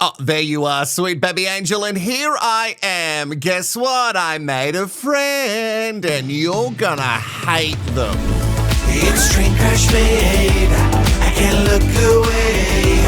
Oh, there you are, sweet baby angel, and here I am. Guess what? I made a friend, and you're gonna hate them. It's train crash made, I can't look away.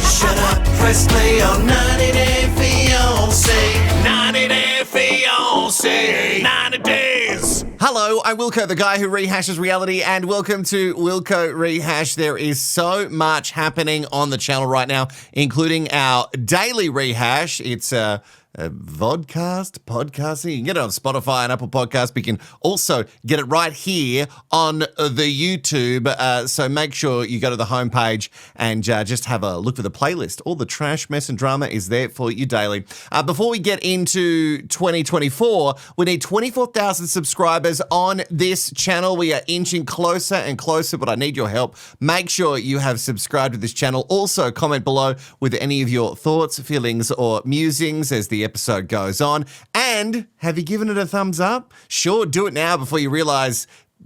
Shut up, press play on 90 Day Fiancé. 90 Day Fiancé, 90 days. Hello, I'm Wilko, the guy who rehashes reality, and welcome to Wilko Rehash. There is so much happening on the channel right now, including our daily rehash. It's a podcasting. You can get it on Spotify and Apple Podcasts, but you can also get it right here on the YouTube. So make sure you go to the homepage and just have a look for the playlist. All the trash, mess, and drama is there for you daily. Before we get into 2024, we need 24,000 subscribers on this channel. We are inching closer and closer, but I need your help. Make sure you have subscribed to this channel. Also, comment below with any of your thoughts, feelings, or musings as the episode goes on. And have you given it a thumbs up? Sure, do it now before you realize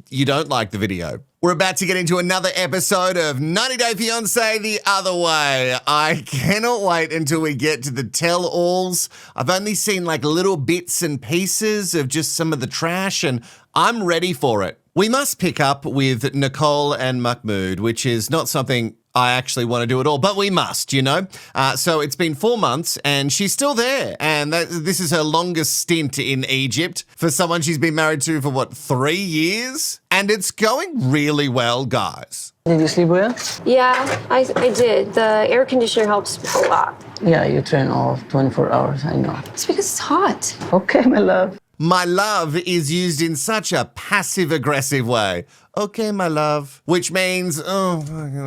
you don't like the video. We're about to get into another episode of 90 Day Fiancé the other way. I cannot wait until we get to the tell-alls. I've only seen like little bits and pieces of just some of the trash, and I'm ready for it. We must pick up with Nicole and Mahmoud, which is not something I actually want to do at all, but we must, you know? So it's been 4 months and she's still there. And this is her longest stint in Egypt for someone she's been married to for, 3 years? And it's going really well, guys. Did you sleep well? Yeah, I did. The air conditioner helps a lot. Yeah, you turn off 24 hours, I know. It's because it's hot. Okay, my love. My love is used in such a passive-aggressive way. Okay, my love. Which means, oh,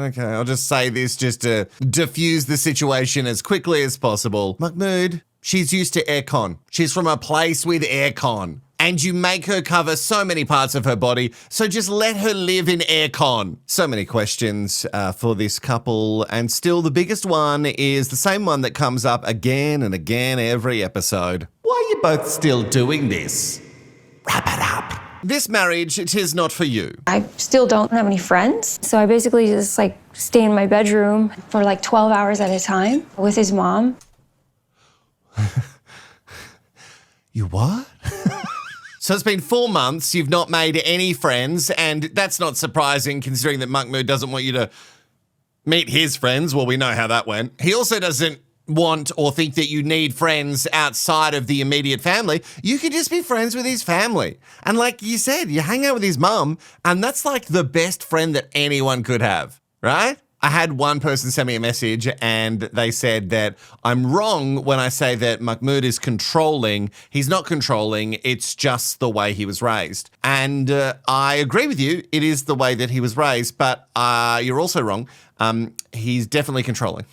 okay, I'll just say this just to diffuse the situation as quickly as possible. Mahmoud, she's used to aircon. She's from a place with aircon. And you make her cover so many parts of her body, so just let her live in aircon. So many questions for this couple, and still the biggest one is the same one that comes up again and again every episode. Why are you both still doing this? Wrap it up. This marriage, it is not for you. I still don't have any friends, so I basically just stay in my bedroom for 12 hours at a time with his mom. You what? So it's been 4 months, you've not made any friends, and that's not surprising considering that Mahmoud doesn't want you to meet his friends. Well, we know how that went. He also doesn't want or think that you need friends outside of the immediate family. You could just be friends with his family. And like you said, you hang out with his mum, and that's like the best friend that anyone could have, right? I had one person send me a message and they said that I'm wrong when I say that Mahmoud is controlling. He's not controlling, it's just the way he was raised. And I agree with you, it is the way that he was raised, but you're also wrong. He's definitely controlling.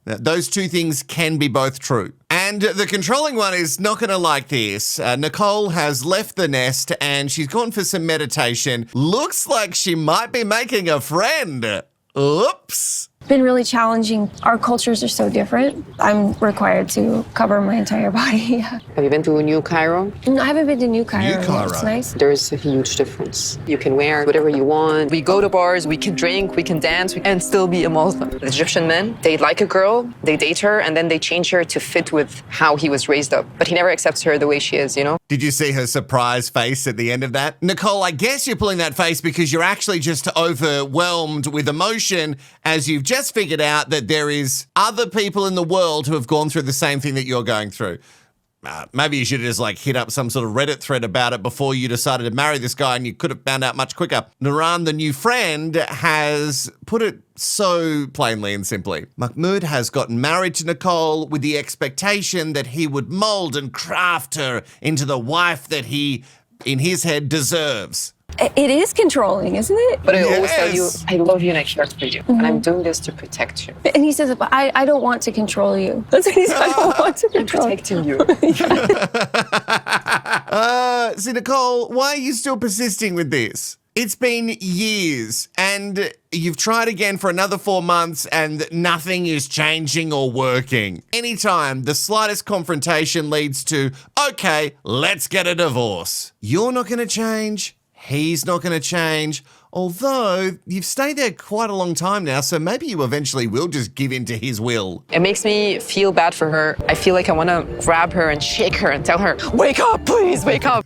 Those two things can be both true. And the controlling one is not going to like this. Nicole has left the nest and she's gone for some meditation. Looks like she might be making a friend. Oops. It's been really challenging. Our cultures are so different. I'm required to cover my entire body. Have you been to New Cairo? No, I haven't been to New Cairo. New Cairo. It's nice. There's a huge difference. You can wear whatever you want. We go to bars, we can drink, we can dance, and still be a Muslim. The Egyptian men, they like a girl, they date her, and then they change her to fit with how he was raised up. But he never accepts her the way she is, you know? Did you see her surprise face at the end of that? Nicole, I guess you're pulling that face because you're actually just overwhelmed with emotion as you've just figured out that there is other people in the world who have gone through the same thing that you're going through. Maybe you should have just hit up some sort of Reddit thread about it before you decided to marry this guy, and you could have found out much quicker. Naran, the new friend, has put it so plainly and simply. Mahmoud has gotten married to Nicole with the expectation that he would mold and craft her into the wife that he, in his head, deserves. It is controlling, isn't it? But I always tell you, I love you and I care for you. And I'm doing this to protect you. And he says, I don't want to control you. That's what he said. I don't want to I'm control protecting you. See, Nicole, why are you still persisting with this? It's been years, and you've tried again for another 4 months, and nothing is changing or working. Anytime the slightest confrontation leads to, okay, let's get a divorce. You're not going to change. He's not going to change. Although you've stayed there quite a long time now, so maybe you eventually will just give in to his will. It makes me feel bad for her. I feel like I want to grab her and shake her and tell her, wake up, please, wake up.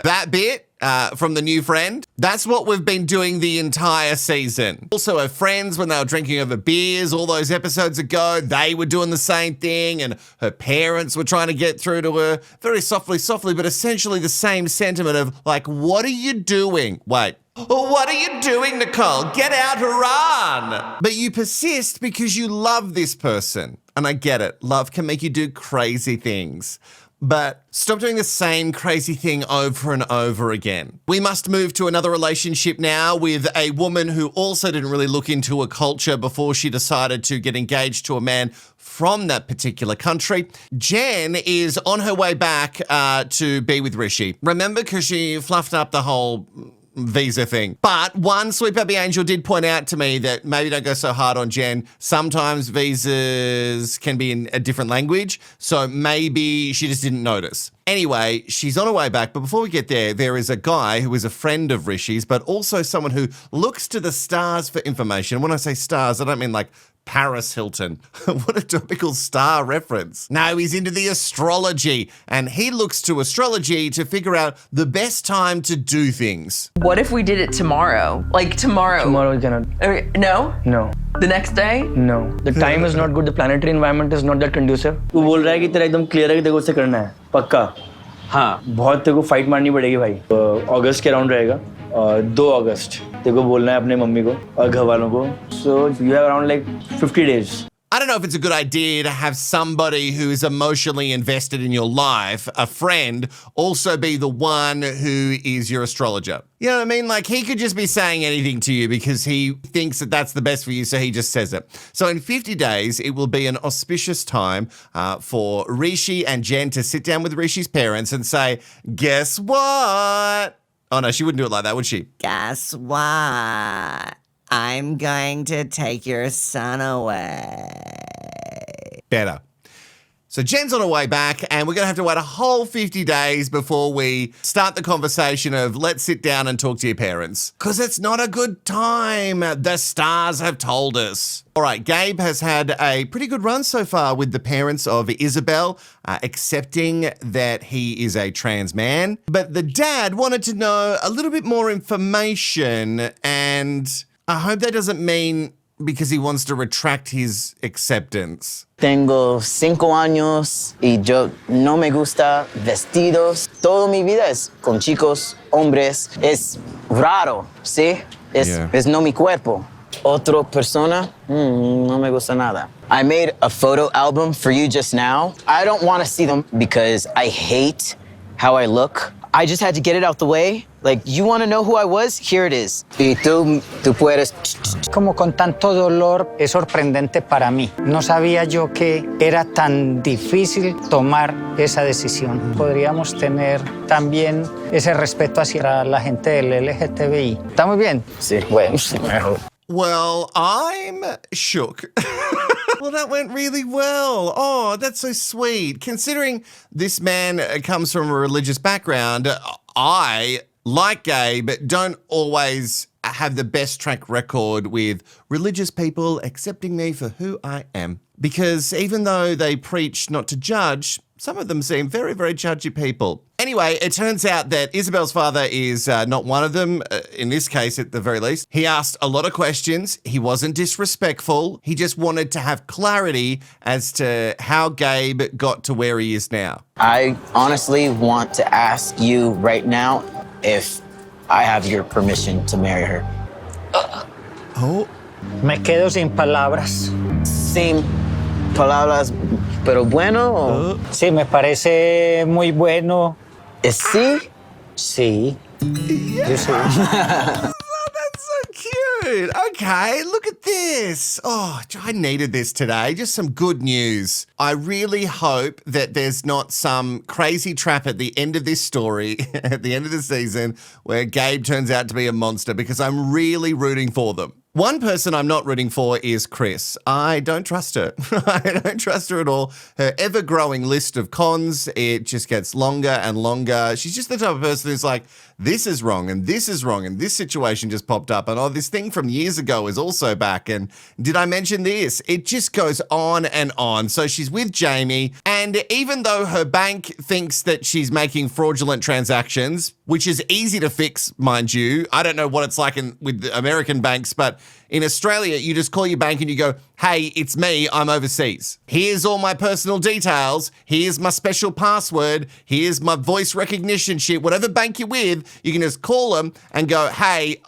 That bit from the new friend, that's what we've been doing the entire season. Also, her friends, when they were drinking over beers all those episodes ago, they were doing the same thing, and her parents were trying to get through to her very softly, but essentially the same sentiment of like, what are you doing? Wait. What are you doing, Nicole? Get out, run! But you persist because you love this person. And I get it. Love can make you do crazy things. But stop doing the same crazy thing over and over again. We must move to another relationship now with a woman who also didn't really look into a culture before she decided to get engaged to a man from that particular country. Jen is on her way back to be with Rishi. Remember, because she fluffed up the whole visa thing. But one sweet baby angel did point out to me that maybe don't go so hard on Jen. Sometimes visas can be in a different language, so maybe she just didn't notice. Anyway, she's on her way back, but before we get there, there is a guy who is a friend of Rishi's, but also someone who looks to the stars for information. When I say stars, I don't mean like Paris Hilton. What a topical star reference. No, he's into the astrology, and he looks to astrology to figure out the best time to do things. What if we did it tomorrow? Like tomorrow? Tomorrow we cannot. No? No. The next day? No. The time is not good. The planetary environment is not that conducive. तू बोल रहा है कि तेरा एकदम clear है कि तेरे को उससे करना है पक्का हाँ बहुत तेरे को फाइट मारनी पड़ेगी भाई अगस्त के अराउंड रहेगा 2 अगस्त तेरे को बोलना है अपने मम्मी को और घर वालों को so you have around like 50 days. I don't know if it's a good idea to have somebody who is emotionally invested in your life, a friend, also be the one who is your astrologer. You know what I mean? Like, he could just be saying anything to you because he thinks that that's the best for you, so he just says it. So in 50 days, it will be an auspicious time for Rishi and Jen to sit down with Rishi's parents and say, guess what? Oh, no, she wouldn't do it like that, would she? Guess what? I'm going to take your son away. Better. So Jen's on her way back, and we're going to have to wait a whole 50 days before we start the conversation of let's sit down and talk to your parents. Because it's not a good time. The stars have told us. All right, Gabe has had a pretty good run so far with the parents of Isabel, accepting that he is a trans man. But the dad wanted to know a little bit more information, and I hope that doesn't mean because he wants to retract his acceptance. Tengo 5 años y yo no me gusta vestidos. Toda mi vida es con chicos, hombres. Es raro, ¿sí? Es no mi cuerpo. Otra persona, no me gusta nada. I made a photo album for you just now. I don't want to see them because I hate how I look. I just had to get it out the way. Like, you want to know who I was? Here it is. Y tú puedes. Como con tanto dolor, es sorprendente para mí. No sabía yo que era tan difícil tomar esa decisión. Podríamos tener también ese respeto hacia la gente del LGTBI. ¿Está muy bien? Sí, bueno. Well, I'm shook. Well, that went really well. Oh, that's so sweet. Considering this man comes from a religious background, I, like Gabe, don't always have the best track record with religious people accepting me for who I am. Because even though they preach not to judge, some of them seem very, very judgy people. Anyway, it turns out that Isabel's father is not one of them, in this case at the very least. He asked a lot of questions. He wasn't disrespectful. He just wanted to have clarity as to how Gabe got to where he is now. I honestly want to ask you right now if I have your permission to marry her. Oh. Me quedo sin palabras. Sin palabras, pero bueno. ¿O? Sí, me parece muy bueno. ¿Sí? Sí. Yo sí. Oh, that's so cute. Okay, look at this. Oh, I needed this today. Just some good news. I really hope that there's not some crazy trap at the end of this story, at the end of the season, where Gabe turns out to be a monster, because I'm really rooting for them. One person I'm not rooting for is Chris. I don't trust her. I don't trust her at all. Her ever-growing list of cons, it just gets longer and longer. She's just the type of person who's like, this is wrong and this is wrong and this situation just popped up and oh, this thing from years ago is also back and did I mention this? It just goes on and on. So she's with Jamie and even though her bank thinks that she's making fraudulent transactions, which is easy to fix, mind you, I don't know what it's like with the American banks, but in Australia, you just call your bank and you go, hey, it's me, I'm overseas. Here's all my personal details. Here's my special password. Here's my voice recognition shit. Whatever bank you're with, you can just call them and go, hey,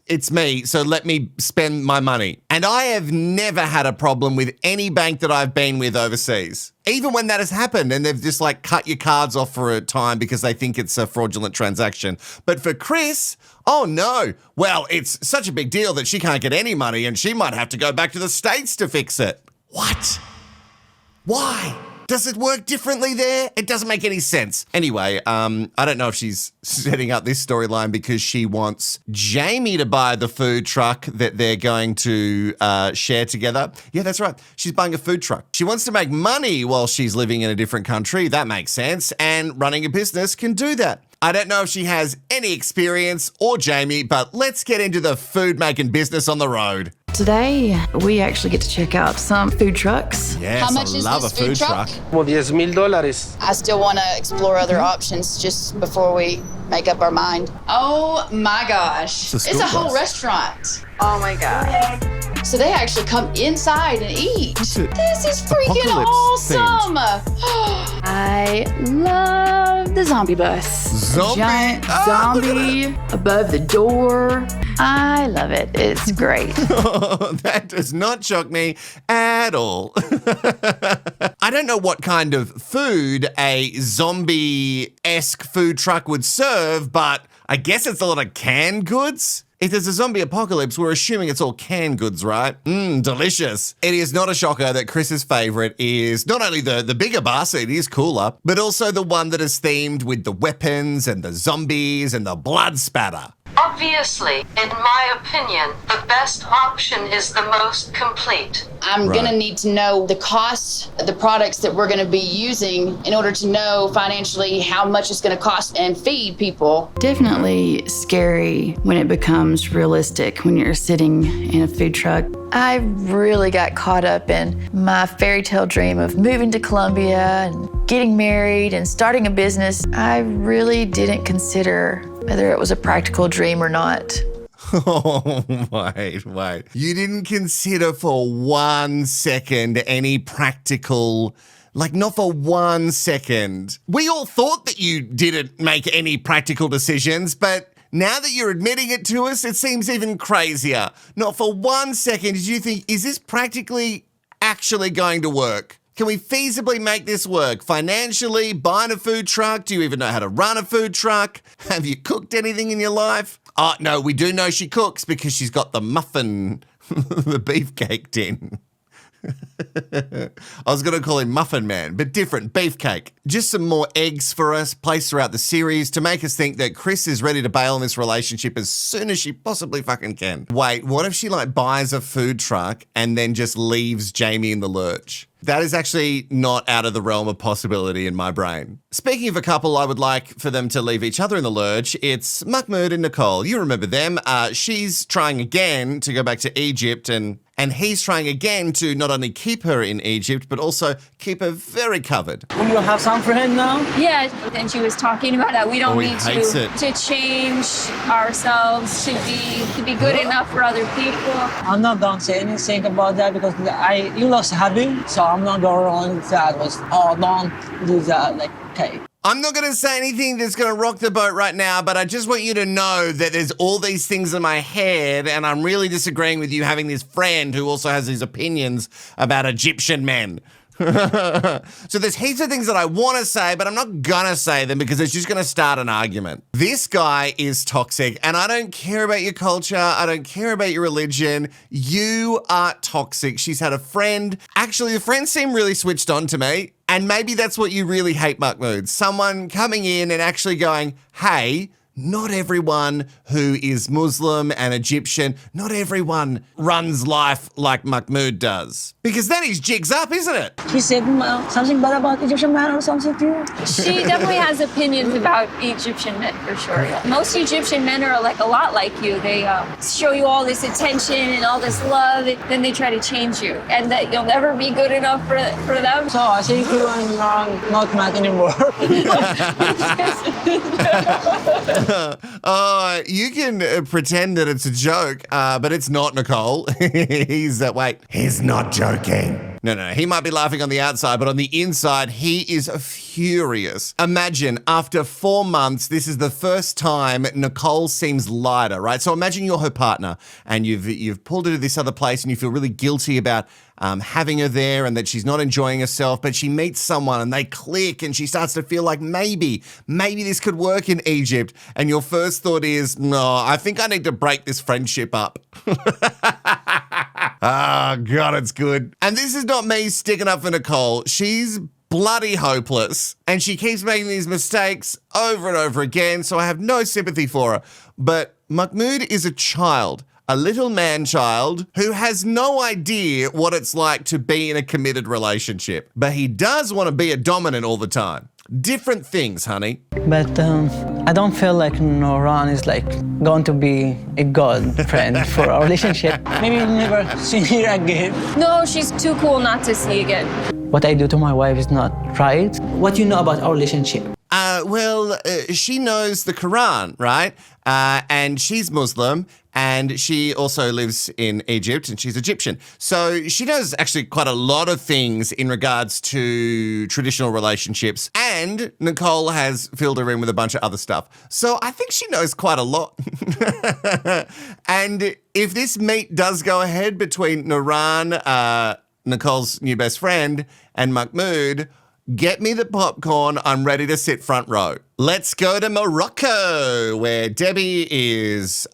it's me, so let me spend my money. And I have never had a problem with any bank that I've been with overseas. Even when that has happened and they've just like cut your cards off for a time because they think it's a fraudulent transaction. But for Chris, oh no. Well, it's such a big deal that she can't get any money and she might have to go back to the States to fix it. What? Why? Does it work differently there? It doesn't make any sense. Anyway, I don't know if she's setting up this storyline because she wants Jamie to buy the food truck that they're going to share together. Yeah, that's right. She's buying a food truck. She wants to make money while she's living in a different country. That makes sense. And running a business can do that. I don't know if she has any experience or Jamie, but let's get into the food making business on the road. Today, we actually get to check out some food trucks. Yes, How much I is love this a food truck. Como $10,000. I still want to explore other options just before we make up our mind. Oh my gosh. It's a It's a whole bus. restaurant. Oh my God. So they actually come inside and eat. This is freaking apocalypse awesome. I love the zombie bus. Zombie? Giant zombie above the door. I love it. It's great. That does not shock me at all. I don't know what kind of food a zombie-esque food truck would serve, but I guess it's a lot of canned goods. If there's a zombie apocalypse, we're assuming it's all canned goods, right? Delicious. It is not a shocker that Chris's favorite is not only the bigger bus, it is cooler, but also the one that is themed with the weapons and the zombies and the blood spatter. Obviously, in my opinion, the best option is the most complete. I'm going to need to know the cost of the products that we're going to be using in order to know financially how much it's going to cost and feed people. Definitely scary when it becomes realistic when you're sitting in a food truck. I really got caught up in my fairy tale dream of moving to Colombia and getting married and starting a business. I really didn't consider whether it was a practical dream or not. Oh, wait. You didn't consider for 1 second any practical, like not for 1 second. We all thought that you didn't make any practical decisions, but now that you're admitting it to us, it seems even crazier. Not for 1 second did you think, is this practically actually going to work? Can we feasibly make this work? Financially, buying a food truck? Do you even know how to run a food truck? Have you cooked anything in your life? Oh, no, we do know she cooks because she's got the muffin, the beefcake tin. I was going to call him Muffin Man, but different, beefcake. Just some more eggs for us placed throughout the series to make us think that Chris is ready to bail on this relationship as soon as she possibly fucking can. Wait, what if she like buys a food truck and then just leaves Jamie in the lurch? That is actually not out of the realm of possibility in my brain. Speaking of a couple I would like for them to leave each other in the lurch, it's Mahmoud and Nicole. You remember them. She's trying again to go back to Egypt and he's trying again to not only keep her in Egypt, but also keep her very covered. Will you have some for him now? Yeah, and she was talking about that we don't need to change ourselves to be good enough for other people. I'm not going to say anything about that because you lost happy, so I'm not going to that was, oh, don't do that, like, okay. I'm not going to say anything that's going to rock the boat right now, but I just want you to know that there's all these things in my head, and I'm really disagreeing with you having this friend who also has these opinions about Egyptian men. So there's heaps of things that I want to say, but I'm not gonna say them because it's just gonna start an argument. This guy is toxic, and I don't care about your culture. I don't care about your religion. You are toxic. She's had a friend. Actually, the friend seemed really switched on to me. And maybe that's what you really hate, Mahmoud. Someone coming in and actually going, hey, not everyone who is Muslim and Egyptian, not everyone runs life like Mahmoud does. Because then his jig's up, isn't it? He said something bad about Egyptian man or something too. She definitely has opinions about Egyptian men for sure. Most Egyptian men are like a lot like you. They show you all this attention and all this love, then they try to change you, and that you'll never be good enough for them. So I think you are not mad anymore. You can pretend that it's a joke, but it's not, Nicole. He's not joking. No, he might be laughing on the outside, but on the inside, he is furious. Imagine, after 4 months, this is the first time Nicole seems lighter, right? So imagine you're her partner, and you've pulled her to this other place, and you feel really guilty about having her there and that she's not enjoying herself, but she meets someone and they click and she starts to feel like maybe this could work in Egypt. And your first thought is, no, I think I need to break this friendship up. Oh, God, it's good. And this is not me sticking up for Nicole. She's bloody hopeless and she keeps making these mistakes over and over again, so I have no sympathy for her. But Mahmoud is a child. A little man-child who has no idea what it's like to be in a committed relationship. But he does want to be a dominant all the time. Different things, honey. But I don't feel like Noran is like going to be a god friend for our relationship. Maybe we'll never see her again. No, she's too cool not to see again. What I do to my wife is not right. What do you know about our relationship? She knows the Quran, right? And she's Muslim, and she also lives in Egypt, and she's Egyptian. So she knows actually quite a lot of things in regards to traditional relationships, and Nicole has filled her in with a bunch of other stuff. So I think she knows quite a lot. And if this meet does go ahead between Noran, Nicole's new best friend, and Mahmoud, get me the popcorn. I'm ready to sit front row. Let's go to Morocco, where Debbie is,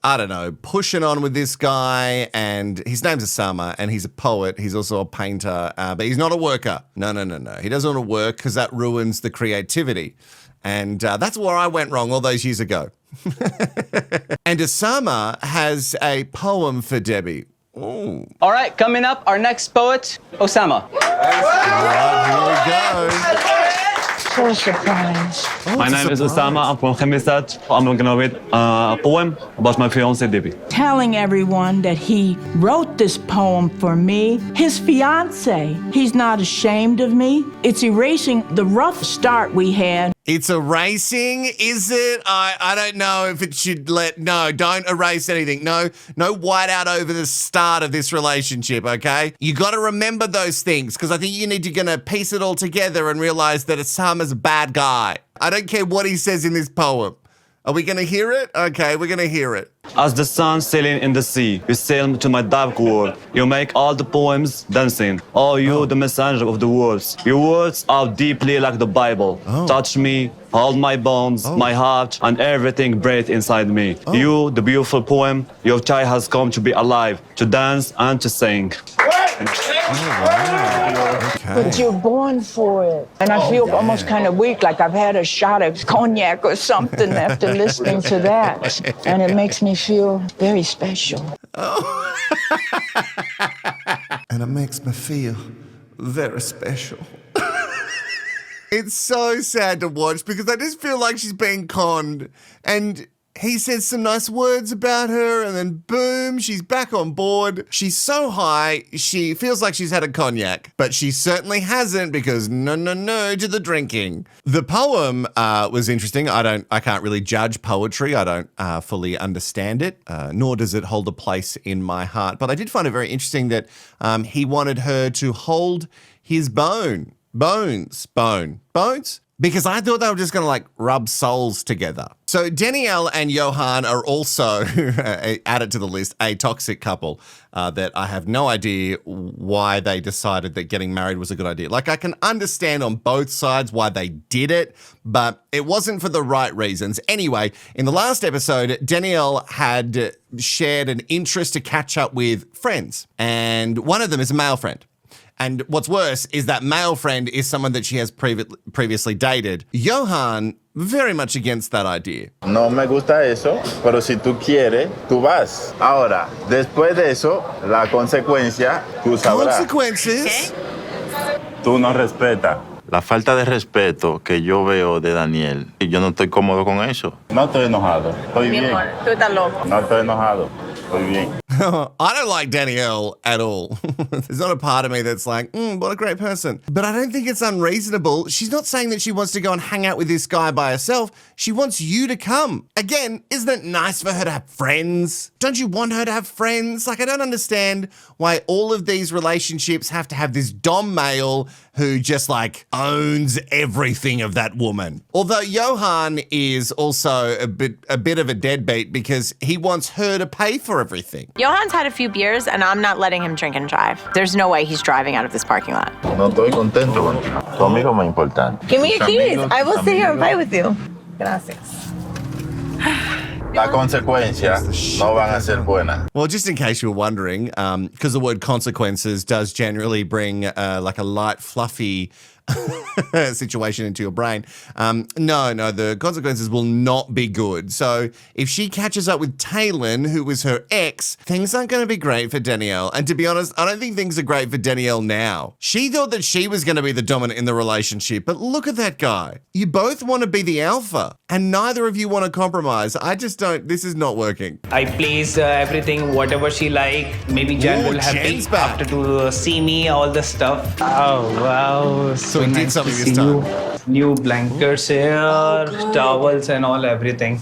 pushing on with this guy. And his name's Osama, and he's a poet. He's also a painter, but he's not a worker. No. He doesn't want to work because that ruins the creativity. And that's where I went wrong all those years ago. And Osama has a poem for Debbie. Ooh. All right, coming up, our next poet, Osama. All right, here we go. So surprised. My name is Osama. I'm from Khemisat. I'm going to read a poem about my fiancée, Debbie. Telling everyone that he wrote this poem for me, his fiancée. He's not ashamed of me. It's erasing the rough start we had. It's erasing, is it? I don't know if it should don't erase anything. No whiteout over the start of this relationship, okay? You got to remember those things because I think you need to gonna piece it all together and realize that Osama's a bad guy. I don't care what he says in this poem. Are we gonna hear it? Okay, we're gonna hear it. As the sun sailing in the sea, you sail to my dark world. You make all the poems dancing. Oh, you, the messenger of the words. Your words are deeply like the Bible. Touch me, hold my bones, my heart, and everything breathes inside me. You, the beautiful poem, your child has come to be alive, to dance and to sing. But you're born for it. And I feel almost kind of weak, like I've had a shot of cognac or something after listening to that. And it makes me feel very special. And it makes me feel very special. It's so sad to watch because I just feel like she's being conned. And he says some nice words about her and then boom, she's back on board. She's so high, she feels like she's had a cognac, but she certainly hasn't because no to the drinking. The poem was interesting. I can't really judge poetry. I don't fully understand it, nor does it hold a place in my heart. But I did find it very interesting that he wanted her to hold his bones. Because I thought they were just going to like rub souls together. So Danielle and Johan are also added to the list, a toxic couple that I have no idea why they decided that getting married was a good idea. Like I can understand on both sides why they did it, but it wasn't for the right reasons. Anyway, in the last episode, Danielle had shared an interest to catch up with friends, and one of them is a male friend. And what's worse is that male friend is someone that she has previously dated. Johan very much against that idea. No me gusta eso, pero si tú quieres, tú vas. Ahora, después de eso, la consecuencia, tú sabrás. Consequences? Tú no respetas. La falta de respeto que yo veo de Daniel, y yo no estoy cómodo con eso. No estoy enojado, estoy bien. Tú estás loco. No estoy enojado, estoy bien. I don't like Danielle at all. There's not a part of me that's like, what a great person. But I don't think it's unreasonable. She's not saying that she wants to go and hang out with this guy by herself. She wants you to come. Again, isn't it nice for her to have friends? Don't you want her to have friends? Like, I don't understand why all of these relationships have to have this dom male who just like owns everything of that woman. Although Johan is also a bit of a deadbeat because he wants her to pay for everything. Johan's had a few beers, and I'm not letting him drink and drive. There's no way he's driving out of this parking lot. No estoy contento contigo. Tu amigo es importante. Give me your keys. I will sit here and fight with you. Gracias. La consecuencia no van a ser buenas. Well, just in case you were wondering, because the word consequences does generally bring like a light, fluffy situation into your brain. No, the consequences will not be good. So if she catches up with Talon, who was her ex, things aren't going to be great for Danielle. And to be honest, I don't think things are great for Danielle now. She thought that she was going to be the dominant in the relationship, but look at that guy. You both want to be the alpha, and neither of you want to compromise. I just don't, this is not working. I place everything, whatever she like. Maybe Jen will have Jen's to, after to see me, all the stuff. Oh, wow. So he did something this time. New blankets here, towels and all, everything.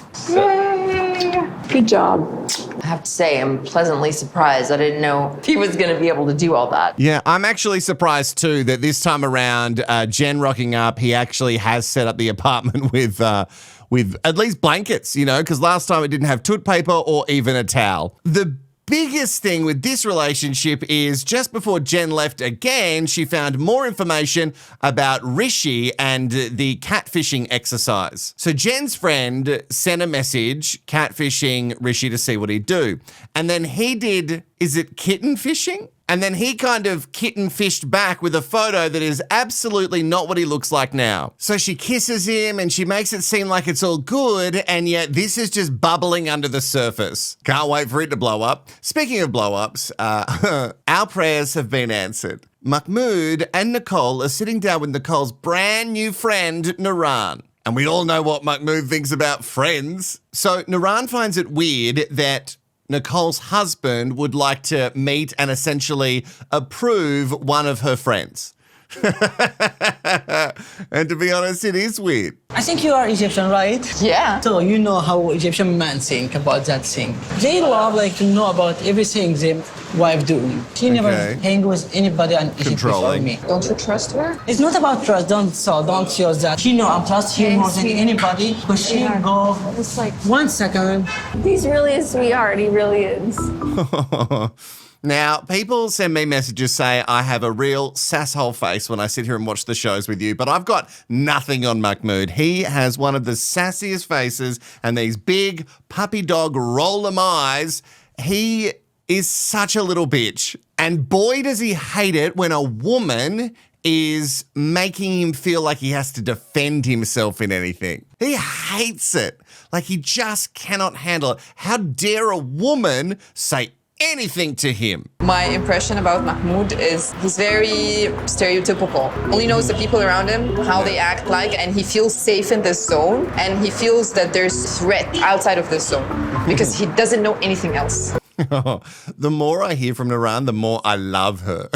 Good job. I have to say, I'm pleasantly surprised. I didn't know he was going to be able to do all that. Yeah, I'm actually surprised too that this time around, Jen rocking up, he actually has set up the apartment with at least blankets, you know, because last time it didn't have toilet paper or even a towel. The biggest thing with this relationship is just before Jen left again, she found more information about Rishi and the catfishing exercise. So Jen's friend sent a message catfishing Rishi to see what he'd do. And then he did, is it kitten fishing? And then he kind of kitten fished back with a photo that is absolutely not what he looks like now. So she kisses him and she makes it seem like it's all good, and yet this is just bubbling under the surface. Can't wait for it to blow up. Speaking of blow-ups, our prayers have been answered. Mahmoud and Nicole are sitting down with Nicole's brand new friend, Naran. And we all know what Mahmoud thinks about friends. So Naran finds it weird that Nicole's husband would like to meet and essentially approve one of her friends. And to be honest, it is weird. I think you are Egyptian, right? Yeah. So you know how Egyptian men think about that thing. They love like to know about everything their wife doing. She never hang with anybody in Egypt before me. Don't you trust her? It's not about trust. Don't use that. She know I trust him more than anybody. But she go. It's like 1 second. he's really a sweetheart. He really is. Now, people send me messages say I have a real sasshole face when I sit here and watch the shows with you, but I've got nothing on Mahmoud. He has one of the sassiest faces and these big puppy dog roll 'em eyes. He is such a little bitch. And boy, does he hate it when a woman is making him feel like he has to defend himself in anything. He hates it. Like he just cannot handle it. How dare a woman say anything to him? My impression about Mahmoud is he's very stereotypical. Only knows the people around him, how they act like, and he feels safe in this zone, and he feels that there's threat outside of this zone because he doesn't know anything else. The more I hear from Naran, the more I love her.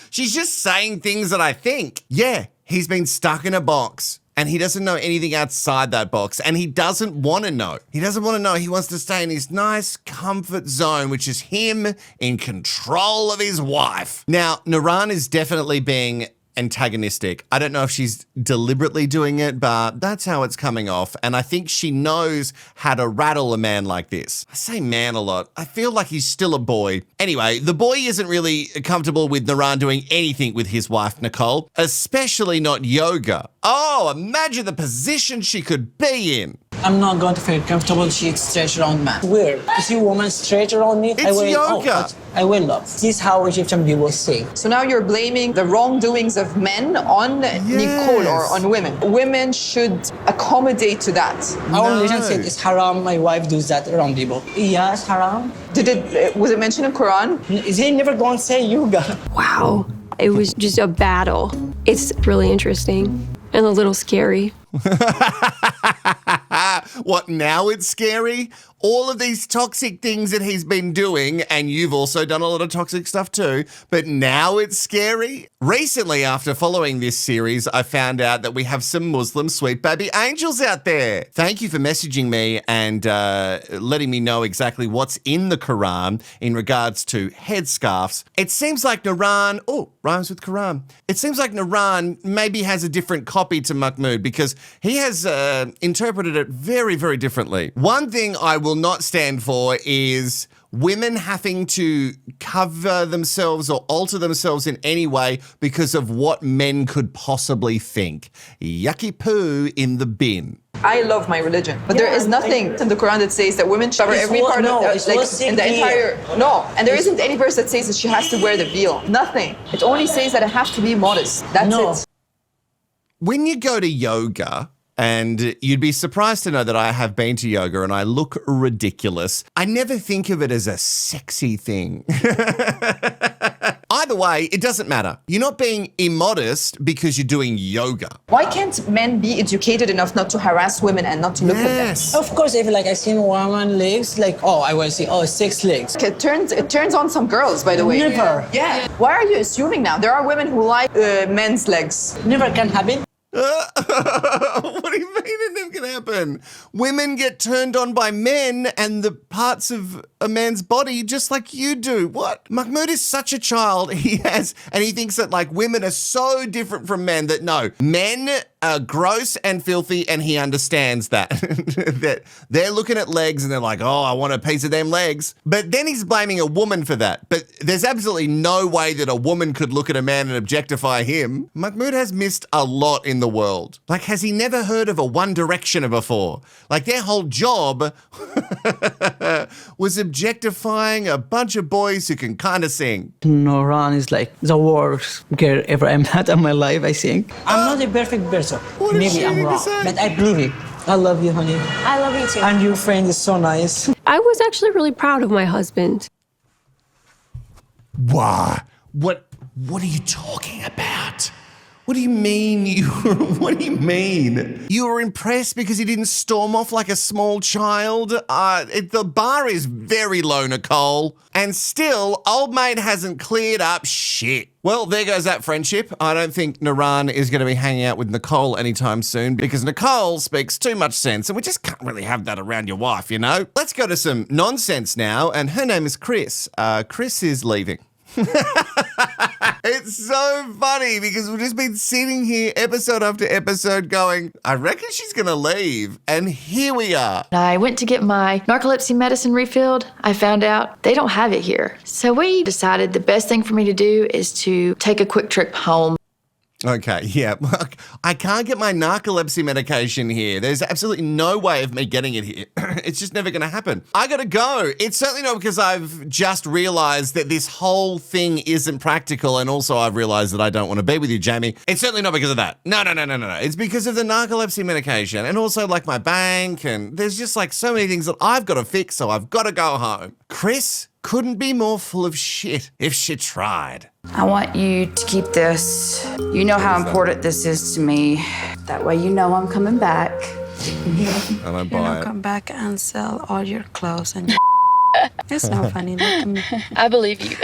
She's just saying things that I think. Yeah, he's been stuck in a box and he doesn't know anything outside that box, and he doesn't want to know. He doesn't want to know. He wants to stay in his nice comfort zone, which is him in control of his wife. Now, Naran is definitely being antagonistic. I don't know if she's deliberately doing it, but that's how it's coming off. And I think she knows how to rattle a man like this. I say man a lot. I feel like he's still a boy. Anyway, the boy isn't really comfortable with Naran doing anything with his wife, Nicole, especially not yoga. Oh, imagine the position she could be in. I'm not going to feel comfortable she's stretched around man. Weird. To see a woman stretch around me, I It's will, yoga. I will love. This is how Egyptian people say. So now you're blaming the wrongdoings of men on Nicole or on women. Women should accommodate to that. Our religion said it's haram, my wife does that around people. Yes, haram. Was it mentioned in Quran? They never going to say yoga. Wow. It was just a battle. It's really interesting and a little scary. What, now it's scary? All of these toxic things that he's been doing, and you've also done a lot of toxic stuff too, but now it's scary? Recently, after following this series, I found out that we have some Muslim sweet baby angels out there. Thank you for messaging me and letting me know exactly what's in the Quran in regards to headscarves. It seems like Nuran, rhymes with Quran. It seems like Nuran maybe has a different copy to Mahmoud because he has interpreted it very, very differently. One thing I will not stand for is women having to cover themselves or alter themselves in any way because of what men could possibly think. Yucky poo in the bin. I love my religion, but there is nothing in the Quran that says that women cover every part of in the entire. No, and there isn't any verse that says that she has to wear the veil. Nothing. It only says that it has to be modest. That's it. When you go to yoga, and you'd be surprised to know that I have been to yoga and I look ridiculous, I never think of it as a sexy thing. Either way, it doesn't matter. You're not being immodest because you're doing yoga. Why can't men be educated enough not to harass women and not to look at them? Of course, if I seen woman legs, I will see, 6 legs. It turns on some girls, by the way. Never. Yeah. Why are you assuming now? There are women who like men's legs. Never can happen. What do you mean it never can happen? Women get turned on by men and the parts of a man's body just like you do. What? Mahmoud is such a child. He thinks that women are so different from men that no, men are gross and filthy, and he understands that. That they're looking at legs and they're like, oh, I want a piece of them legs. But then he's blaming a woman for that. But there's absolutely no way that a woman could look at a man and objectify him. Mahmoud has missed a lot in the world. Has he never heard of a One Directioner before? Their whole job was objectifying a bunch of boys who can kind of sing. Nuran is the worst girl ever I met in my life, I think. I'm not a perfect person. Maybe I'm wrong, but I believe it. I love you, honey. I love you too. And your friend is so nice. I was actually really proud of my husband. Why? What are you talking about? What do you mean what do you mean? You were impressed because he didn't storm off like a small child? The bar is very low, Nicole. And still, old mate hasn't cleared up shit. Well, there goes that friendship. I don't think Nuran is going to be hanging out with Nicole anytime soon because Nicole speaks too much sense and we just can't really have that around your wife, you know? Let's go to some nonsense now, and her name is Chris. Chris is leaving. It's so funny because we've just been sitting here episode after episode going, I reckon she's going to leave. And here we are. I went to get my narcolepsy medicine refilled. I found out they don't have it here. So we decided the best thing for me to do is to take a quick trip home. Okay, yeah. I can't get my narcolepsy medication here. There's absolutely no way of me getting it here. It's just never going to happen. I got to go. It's certainly not because I've just realized that this whole thing isn't practical, and also I've realized that I don't want to be with you, Jamie. It's certainly not because of that. No. It's because of the narcolepsy medication and also my bank, and there's just so many things that I've got to fix, so I've got to go home. Chris couldn't be more full of shit if she tried. I want you to keep this. You know how important this is to me. That way you know I'm coming back. And I buy it. Come back and sell all your clothes and It's not funny. Look at me. I believe you.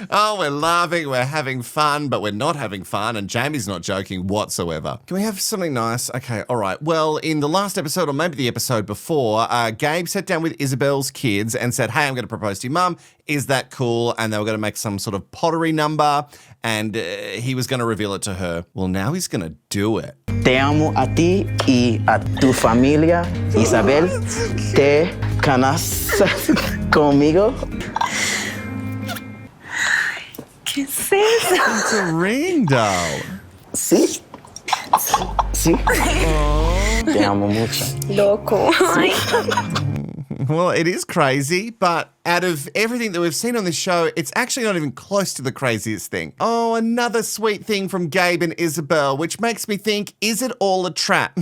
Oh, we're laughing, we're having fun, but we're not having fun, and Jamie's not joking whatsoever. Can we have something nice? Okay, all right. Well, in the last episode, or maybe the episode before, Gabe sat down with Isabel's kids and said, hey, I'm going to propose to your mum. Is that cool? And they were going to make some sort of pottery number, and he was going to reveal it to her. Well, now he's going to do it. Te amo a ti y a tu familia, Isabel. Te casas conmigo. ¿Qué es eso? It's a ring, doll. Sí. Sí. Te amo mucho. Loco. Well, it is crazy, but out of everything that we've seen on this show, it's actually not even close to the craziest thing. Oh, another sweet thing from Gabe and Isabel, which makes me think, is it all a trap?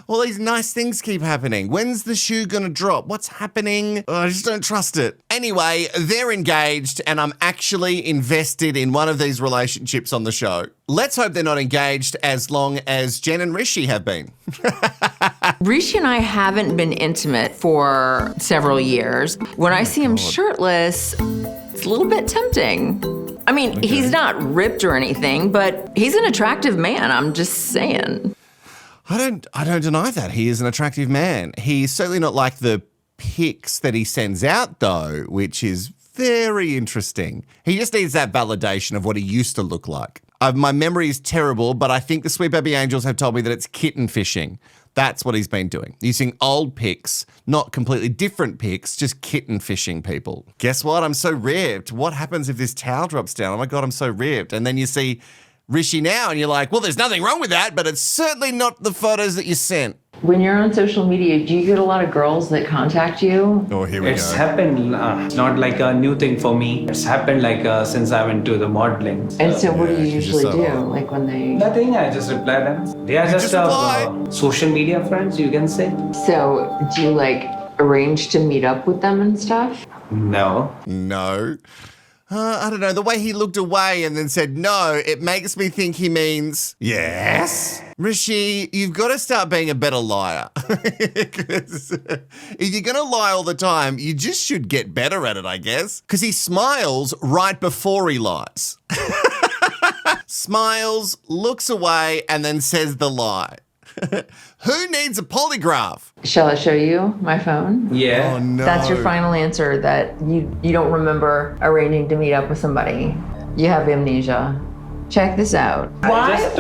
All these nice things keep happening. When's the shoe gonna drop? What's happening? Oh, I just don't trust it. Anyway, they're engaged, and I'm actually invested in one of these relationships on the show. Let's hope they're not engaged as long as Jen and Rishi have been. Rishi and I haven't been intimate for several years. When I see him shirtless, it's a little bit tempting. I mean, he's not ripped or anything, but he's an attractive man, I'm just saying. I don't deny that. He is an attractive man. He's certainly not like the pics that he sends out, though, which is very interesting. He just needs that validation of what he used to look like. My memory is terrible, but I think the Sweet Baby Angels have told me that it's kitten fishing. That's what he's been doing. Using old pics, not completely different pics, just kitten fishing people. Guess what? I'm so ripped. What happens if this towel drops down? Oh my God, I'm so ripped. And then you see Rishi now and you're like, well, there's nothing wrong with that, but it's certainly not the photos that you sent. When you're on social media, do you get a lot of girls that contact you? Oh, here we It's go. happened, not like a new thing for me. It's happened like since I went to the modeling. And so what do you usually do? Like when they... Nothing, I just reply them. They are just social media friends, you can say. So do you like arrange to meet up with them and stuff? No. No. I don't know. The way he looked away and then said no, it makes me think he means yes. Rishi, you've got to start being a better liar. Because if you're going to lie all the time, you just should get better at it, I guess. Because he smiles right before he lies. Smiles, looks away, and then says the lie. Who needs a polygraph? Shall I show you my phone? Yeah. Oh, no. That's your final answer, that you don't remember arranging to meet up with somebody. You have amnesia. Check this out. I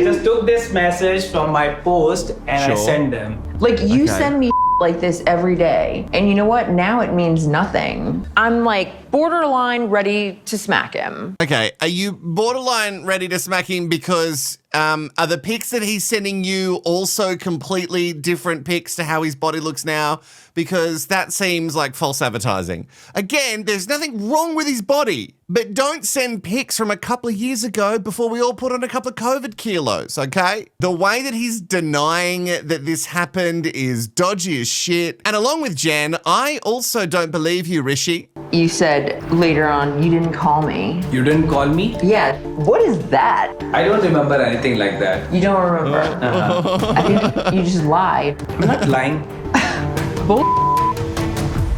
just took this message from my post and I sent them. Like, you send me like this every day. And you know what? Now it means nothing. I'm like borderline ready to smack him. Okay, are you borderline ready to smack him because are the pics that he's sending you also completely different pics to how his body looks now? Because that seems like false advertising. Again, there's nothing wrong with his body, but don't send pics from a couple of years ago before we all put on a couple of COVID kilos, okay? The way that he's denying that this happened is dodgy as shit. And along with Jen, I also don't believe you, Rishi. You said later on you didn't call me. You didn't call me? Yeah. What is that? I don't remember anything like that. You don't remember? I think you just lied. I'm not lying.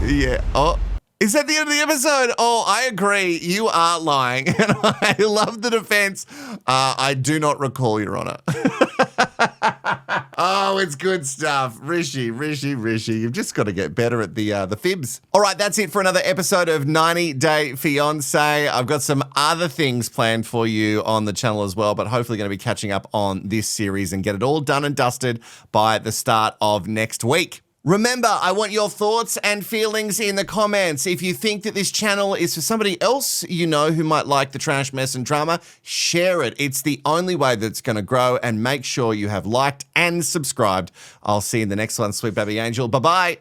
Yeah. Oh, is that the end of the episode? Oh, I agree. You are lying. And I love the defense. I do not recall, Your Honor. Oh, it's good stuff. Rishi. You've just got to get better at the fibs. All right, that's it for another episode of 90 Day Fiancé. I've got some other things planned for you on the channel as well, but hopefully going to be catching up on this series and get it all done and dusted by the start of next week. Remember, I want your thoughts and feelings in the comments. If you think that this channel is for somebody else you know who might like the trash, mess, and drama, share it. It's the only way that's going to grow, and make sure you have liked and subscribed. I'll see you in the next one, Sweet Baby Angel. Bye-bye.